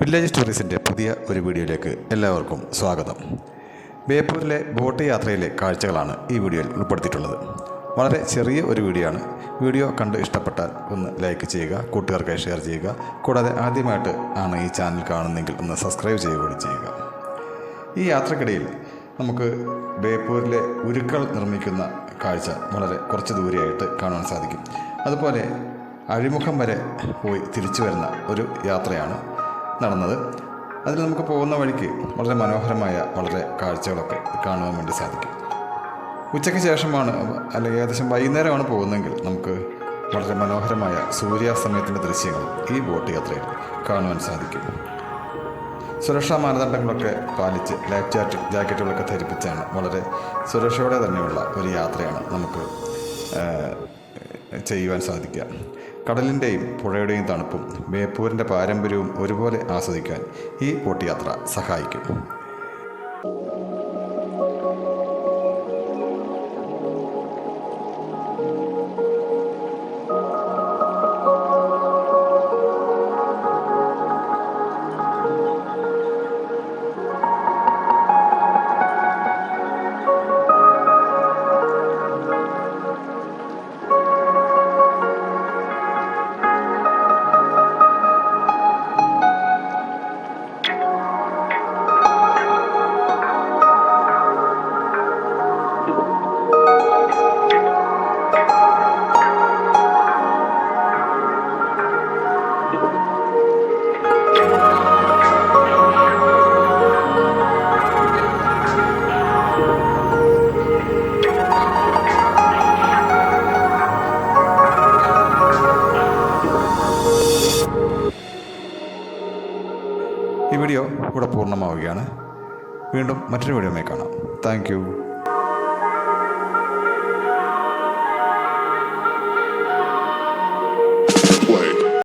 Village സ്റ്റോറീസിൻ്റെ പുതിയ ഒരു വീഡിയോയിലേക്ക് എല്ലാവർക്കും സ്വാഗതം. ബേപ്പൂരിലെ ബോട്ട് യാത്രയിലെ കാഴ്ചകളാണ് ഈ വീഡിയോയിൽ ഉൾപ്പെടുത്തിയിട്ടുള്ളത്. വളരെ ചെറിയ ഒരു വീഡിയോ ആണ്. വീഡിയോ കണ്ട് ഇഷ്ടപ്പെട്ടാൽ ഒന്ന് ലൈക്ക് ചെയ്യുക, കൂട്ടുകാർക്കായി ഷെയർ ചെയ്യുക. കൂടാതെ ആദ്യമായിട്ട് ആണ് ഈ ചാനൽ കാണുന്നതെങ്കിൽ ഒന്ന് സബ്സ്ക്രൈബ് ചെയ്യുക കൂടി ചെയ്യുക. ഈ യാത്രക്കിടയിൽ നമുക്ക് ബേപ്പൂരിലെ ഉരുക്കൾ നിർമ്മിക്കുന്ന കാഴ്ച വളരെ കുറച്ച് ദൂരെയായിട്ട് കാണാൻ സാധിക്കും. അതുപോലെ അഴിമുഖം വരെ പോയി തിരിച്ചു വരുന്ന ഒരു യാത്രയാണ് നടന്നത്. അതിൽ നമുക്ക് പോകുന്ന വഴിക്ക് വളരെ മനോഹരമായ വളരെ കാഴ്ചകളൊക്കെ കാണുവാൻ വേണ്ടി സാധിക്കും. ഉച്ചയ്ക്ക് ശേഷമാണ് അല്ലെങ്കിൽ ഏകദേശം വൈകുന്നേരമാണ് പോകുന്നതെങ്കിൽ നമുക്ക് വളരെ മനോഹരമായ സൂര്യാസ്തമയത്തിൻ്റെ ദൃശ്യങ്ങൾ ഈ ബോട്ട് യാത്രയിൽ കാണുവാൻ സാധിക്കും. സുരക്ഷാ മാനദണ്ഡങ്ങളൊക്കെ പാലിച്ച് ലൈഫ് ജാക്കറ്റുകളൊക്കെ ധരിപ്പിച്ചാണ് വളരെ സുരക്ഷയോടെ തന്നെയുള്ള ഒരു യാത്രയാണ് നമുക്ക് ചെയ്യുവാൻ സാധിക്കുക. കടലിൻ്റെയും പുഴയുടെയും തണുപ്പും ബേപ്പൂരിൻ്റെ പാരമ്പര്യവും ഒരുപോലെ ആസ്വദിക്കാൻ ഈ ബോട്ട് യാത്ര സഹായിക്കും. ഈ വീഡിയോ ഇവിടെ പൂർണ്ണമാവുകയാണ്. വീണ്ടും മറ്റൊരു വീഡിയോയുമായി കാണാം. Thank you.